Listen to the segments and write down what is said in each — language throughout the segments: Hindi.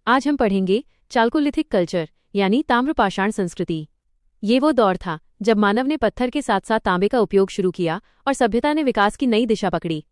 आज हम पढ़ेंगे चाल्कोलिथिक कल्चर यानी ताम्रपाषाण संस्कृति। ये वो दौर था जब मानव ने पत्थर के साथ साथ तांबे का उपयोग शुरू किया और सभ्यता ने विकास की नई दिशा पकड़ी।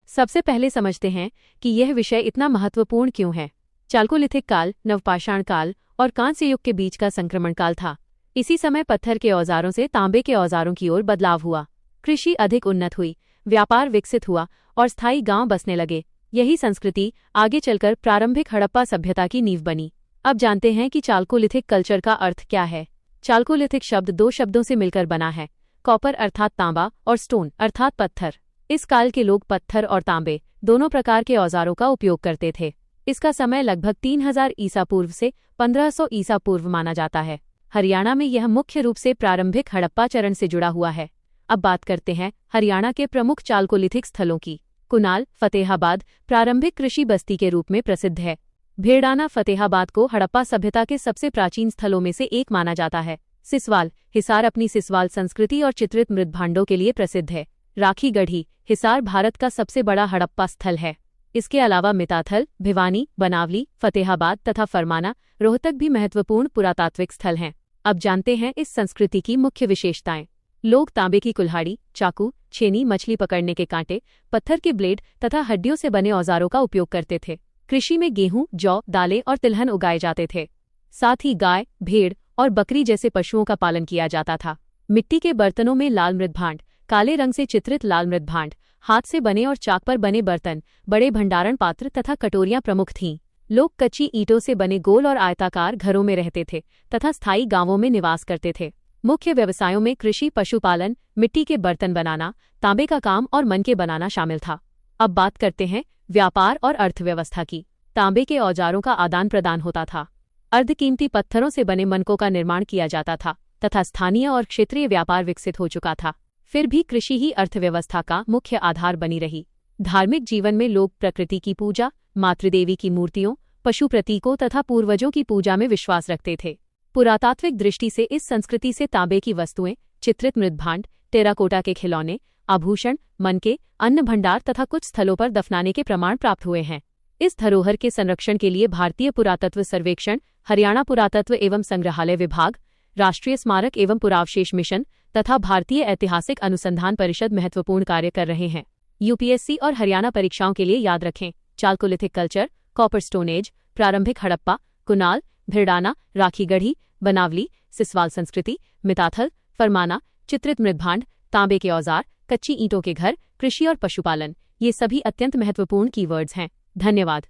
सबसे पहले समझते हैं कि यह विषय इतना महत्वपूर्ण क्यों है। चाल्कोलिथिक काल नवपाषाण काल और कांस्य युग के बीच का संक्रमण काल था। इसी समय पत्थर के औजारों से तांबे के औजारों की ओर बदलाव हुआ। कृषि अधिक उन्नत हुई, व्यापार विकसित हुआ और स्थायी गांव बसने लगे। यही संस्कृति आगे चलकर प्रारंभिक हड़प्पा सभ्यता की नींव बनी। अब जानते हैं कि चाल्कोलिथिक कल्चर का अर्थ क्या है। चाल्कोलिथिक शब्द दो शब्दों से मिलकर बना है, कॉपर अर्थात तांबा और स्टोन अर्थात पत्थर। इस काल के लोग पत्थर और तांबे दोनों प्रकार के औजारों का उपयोग करते थे। इसका समय लगभग 3000 ईसा पूर्व से 1500 ईसा पूर्व माना जाता है। हरियाणा में यह मुख्य रूप से प्रारंभिक हड़प्पा चरण से जुड़ा हुआ है। अब बात करते हैं हरियाणा के प्रमुख चाल्कोलिथिक स्थलों की। कुनाल फतेहाबाद प्रारंभिक कृषि बस्ती के रूप में प्रसिद्ध है। भेड़ाना फतेहाबाद को हड़प्पा सभ्यता के सबसे प्राचीन स्थलों में से एक माना जाता है। सिसवाल हिसार अपनी सिसवाल संस्कृति और चित्रित मृद्भांडों के लिए प्रसिद्ध है। राखीगढ़ी हिसार भारत का सबसे बड़ा हड़प्पा स्थल है। इसके अलावा मिताथल, भिवानी, बनावली, फतेहाबाद तथा फरमाना, रोहतक भी महत्वपूर्ण पुरातात्विक स्थल हैं। अब जानते हैं इस संस्कृति की मुख्य विशेषताएं। लोग तांबे की कुल्हाड़ी, चाकू, छेनी, मछली पकड़ने के कांटे, पत्थर के ब्लेड तथा हड्डियों से बने औजारों का उपयोग करते थे। कृषि में गेहूं, जौ, दालें और तिलहन उगाए जाते थे। साथ ही गाय, भेड़ और बकरी जैसे पशुओं का पालन किया जाता था। मिट्टी के बर्तनों में लाल मृद्भांड, काले रंग से चित्रित लाल मृद्भांड, हाथ से बने और चाक पर बने बर्तन, बड़े भंडारण पात्र तथा कटोरियां प्रमुख थीं। लोग कच्ची ईंटों से बने गोल और आयताकार घरों में रहते थे तथा स्थायी गांवों में निवास करते थे। मुख्य व्यवसायों में कृषि, पशुपालन, मिट्टी के बर्तन बनाना, तांबे का काम और मनके बनाना शामिल था। अब बात करते हैं व्यापार और अर्थव्यवस्था की। तांबे के औजारों का आदान प्रदान होता था। अर्धकीमती पत्थरों से बने मनकों का निर्माण किया जाता था तथा स्थानीय और क्षेत्रीय व्यापार विकसित हो चुका था। फिर भी कृषि ही अर्थव्यवस्था का मुख्य आधार बनी रही। धार्मिक जीवन में लोग प्रकृति की पूजा, मातृदेवी की मूर्तियों, पशु प्रतीकों तथा पूर्वजों की पूजा में विश्वास रखते थे। पुरातात्विक दृष्टि से इस संस्कृति से तांबे की वस्तुएं, चित्रित मृद्भांड, टेराकोटा के खिलौने, आभूषण, मनके, अन्न भंडार तथा कुछ स्थलों पर दफनाने के प्रमाण प्राप्त हुए हैं। इस धरोहर के संरक्षण के लिए भारतीय पुरातत्व सर्वेक्षण, हरियाणा पुरातत्व एवं संग्रहालय विभाग, राष्ट्रीय स्मारक एवं पुरावशेष मिशन तथा भारतीय ऐतिहासिक अनुसंधान परिषद महत्वपूर्ण कार्य कर रहे हैं। यूपीएससी और हरियाणा परीक्षाओं के लिए याद रखें। Chalcolithic culture, copper stone age, प्रारंभिक हड़प्पा, कुनाल, भिड़ाना, राखीगढ़ी, बनावली, सिसवाल संस्कृति, मिताथल, फरमाना, चित्रित मृद्भांड, तांबे के औजार, कच्ची ईंटों के घर, कृषि और पशुपालन, ये सभी अत्यंत महत्वपूर्ण कीवर्ड्स हैं। धन्यवाद।